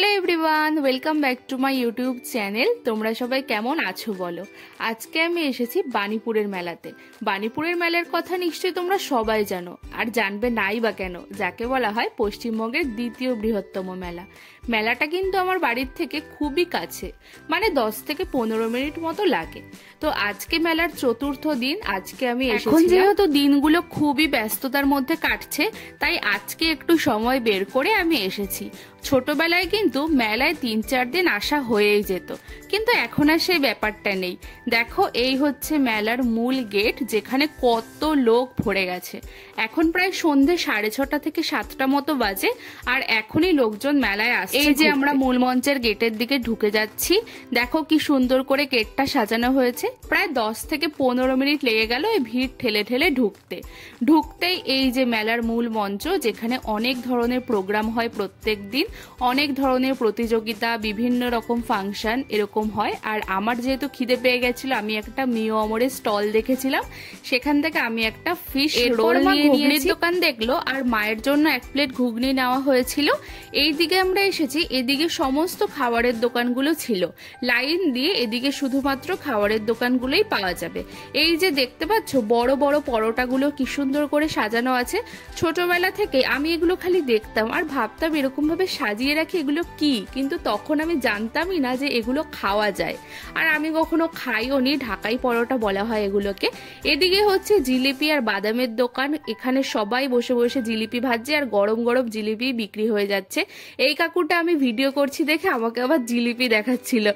Hello everyone, welcome back to my YouTube channel. তোমরা সবাই কেমন আছো বলো। আজকে আমি এসেছি বাণীপুরের মেলাতে। বাণীপুরের মেলার কথা নিশ্চয়ই তোমরা সবাই জানো, আর জানবে নাই বা কেন, যাকে বলা হয় পশ্চিমবঙ্গের দ্বিতীয় বৃহত্তম মেলা। মেলাটা কিন্তু আমার বাড়ির থেকে খুবই কাছে, মানে 10 থেকে 15 মিনিট মতো লাগে। তো আজকে মেলার চতুর্থ দিন, আজকে আমি এখন যেহেতু দিনগুলো খুবই ব্যস্ততার মধ্যে কাটছে, তাই আজকে একটু সময় বের করে আমি এসেছি। ছোটবেলায় কিন্তু মেলায় 3-4 দিন আসা হয়েই যেত, কিন্তু এখন আর সেই ব্যাপারটা নেই। দেখো, এই হচ্ছে মেলার মূল গেট, যেখানে কত লোক ভরে গেছে। এখন প্রায় সন্ধে 6:30 থেকে 7টা মতো বাজে, আর এখনই লোকজন মেলায় আসছে। এই যে আমরা মূল মঞ্চের গেটের দিকে ঢুকে যাচ্ছি, দেখো কি সুন্দর করে গেটটা সাজানো হয়েছে। প্রায় 10 থেকে 15 মিনিট লেগে গেল এই ভিড় ঠেলে ঠেলে ঢুকতেই এই যে মেলার মূল মঞ্চ, যেখানে অনেক ধরনের প্রোগ্রাম হয় প্রত্যেক দিন, অনেক ধরনের প্রতিযোগিতা, বিভিন্ন রকম ফাংশন এরকম হয়। আর আমার যেহেতু খিদে পেয়ে গেছিল, আমি একটা মিও অমরের স্টল দেখেছিলাম, সেখান থেকে আমি একটা ফিশ রোল নিয়ে নিয়েছি। দোকান দেখলো, আর মায়ের জন্য 1 প্লেট ঘুগনি নেওয়া হয়েছিল। এই দিকে আমরা এসেছি, এদিকে সমস্ত খাবারের দোকানগুলো ছিল লাইন দিয়ে। এদিকে শুধুমাত্র খাবারের দোকানগুলোই পাওয়া যাবে। এই যে দেখতে পাচ্ছ বড় বড় পরোটাগুলো কি সুন্দর করে সাজানো আছে। ছোটবেলা থেকে আমি এগুলো খালি দেখতাম আর ভাবতাম এরকম ভাবে সাজিয়ে রাখি এগুলো কি, কিন্তু তখন আমি জানতামই না যে এগুলো খাওয়া যায়, আর আমি কখনো খাইও নি। ঢাকাই পরোটা বলা হয় এগুলোকে। এদিকে হচ্ছে জিলিপি আর বাদামের দোকান, এখানে সবাই বসে বসে জিলিপি ভাজছে, আর গরম গরম জিলিপি বিক্রি হয়ে যাচ্ছে। এই কাকুটা আমি ভিডিও করছি দেখে আমাকে আবার জিলিপি দেখাচ্ছিল।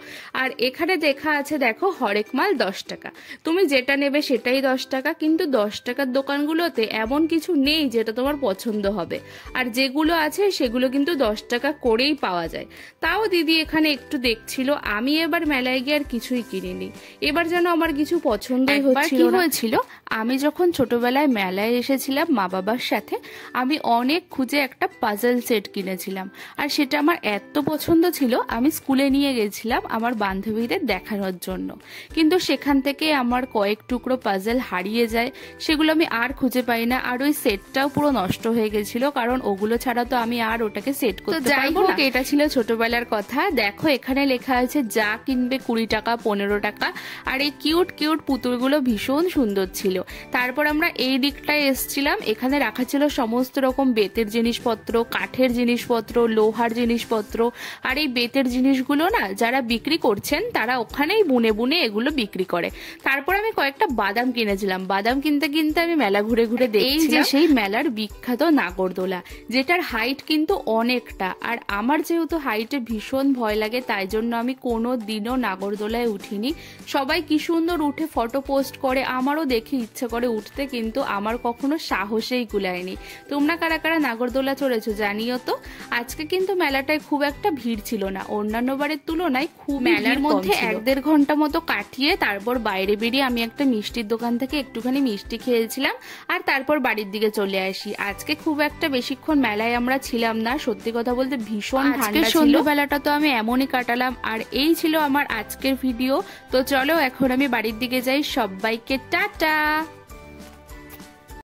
আর এখানে দেখা আছে, দেখো হরেক মাল 10 টাকা, তুমি যেটা নেবে সেটাই 10 টাকা। কিন্তু 10 টাকার দোকানগুলোতে এমন কিছু নেই যেটা তোমার পছন্দ হবে, আর যেগুলো আছে সেগুলো কিন্তু 10 টাকা করেই পাওয়া যায়। তাও দিদি এখানে একটু দেখছিল। আমি এবার মেলায় গিয়ে আর কিছুই কিনিনি, এবার যেন আমার কিছু পছন্দই হয়েছিল। আমি যখন ছোটবেলায় মেলায় এসেছিলাম মা বাবার সাথে, আমি অনেক খুঁজে একটা পাজল সেট কিনেছিলাম, আর সেটা আমার এত পছন্দ ছিল, আমি স্কুলে নিয়ে গেছিলাম আমার বান্ধবীদের দেখানোর জন্য। কিন্তু সেখান থেকে আমার কয়েক টুকরো পাজল হারিয়ে যায়, সেগুলো আমি আর খুঁজে পাই না। আর ওই সেটটাও পুরো নষ্ট হয়ে গেছিল, কারণ ওগুলো ছাড়া তো আমি আর ওটাকে সেট করতে পারবো না। এটা ছিল ছোটবেলার কথা। দেখো এখানে লেখা আছে যা কিনবে 20 টাকা, 15 টাকা। আর এই কিউট কিউট পুতুলগুলো ভীষণ সুন্দর ছিল। তারপর আমরা এই দিকটায় এসছিলাম, এখানে রাখা ছিল সমস্ত রকম বেতের জিনিসপত্র, কাঠের জিনিসপত্র, লোহার জিনিসপত্র। আর এই বেতের জিনিসগুলো না যারা বিক্রি করছেন তারা ওখানেই বুনে বুনে এগুলো বিক্রি করে। তারপর আমি কয়েকটা বাদাম কিনেছিলাম। বাদাম কিনতে কিনতে আমি মেলা ঘুরে ঘুরে দেখছি এই যে সেই মেলার বিখ্যাত নাগরদোলা, যেটার হাইট কিন্তু অনেকটা। আর আমার যেহেতু হাইটে ভীষণ ভয় লাগে, তাই জন্য আমি কোনো দিনও নাগরদোলায় উঠিনি। সবাই কি সুন্দর উঠে ফটো পোস্ট করে, আমারও দেখে ইচ্ছে করে উঠতে, কিন্তু আমার কখনো সাহসেই কুলায়নি। তোমরা কারা কারা নাগরদোলা চড়েছো জানিও তো। আজকে কিন্তু মেলাটায় খুব একটা ভিড় ছিল না, অন্যান্য বারের তুলনায় খুব। মেলার মধ্যে 1-1.5 ঘন্টা মতো কাটিয়ে তারপর বাইরে বেরিয়ে আমি একটা মিষ্টির দোকান থেকে একটুখানি মিষ্টি খেয়েছিলাম, আর তারপর বাড়ির দিকে চলে আসি। আজকে খুব একটা বেশিক্ষণ মেলায় আমরা ছিলাম না, সত্যি কথা বলতে ভীষণ ঠান্ডা ছিল। সন্ধ্যাবেলাটা তো আমি এমনই কাটালাম। আর এই ছিল আমার আজকের ভিডিও। তো চলো এখন আমি বাড়ির দিকে যাই। সবাইকে টাটা।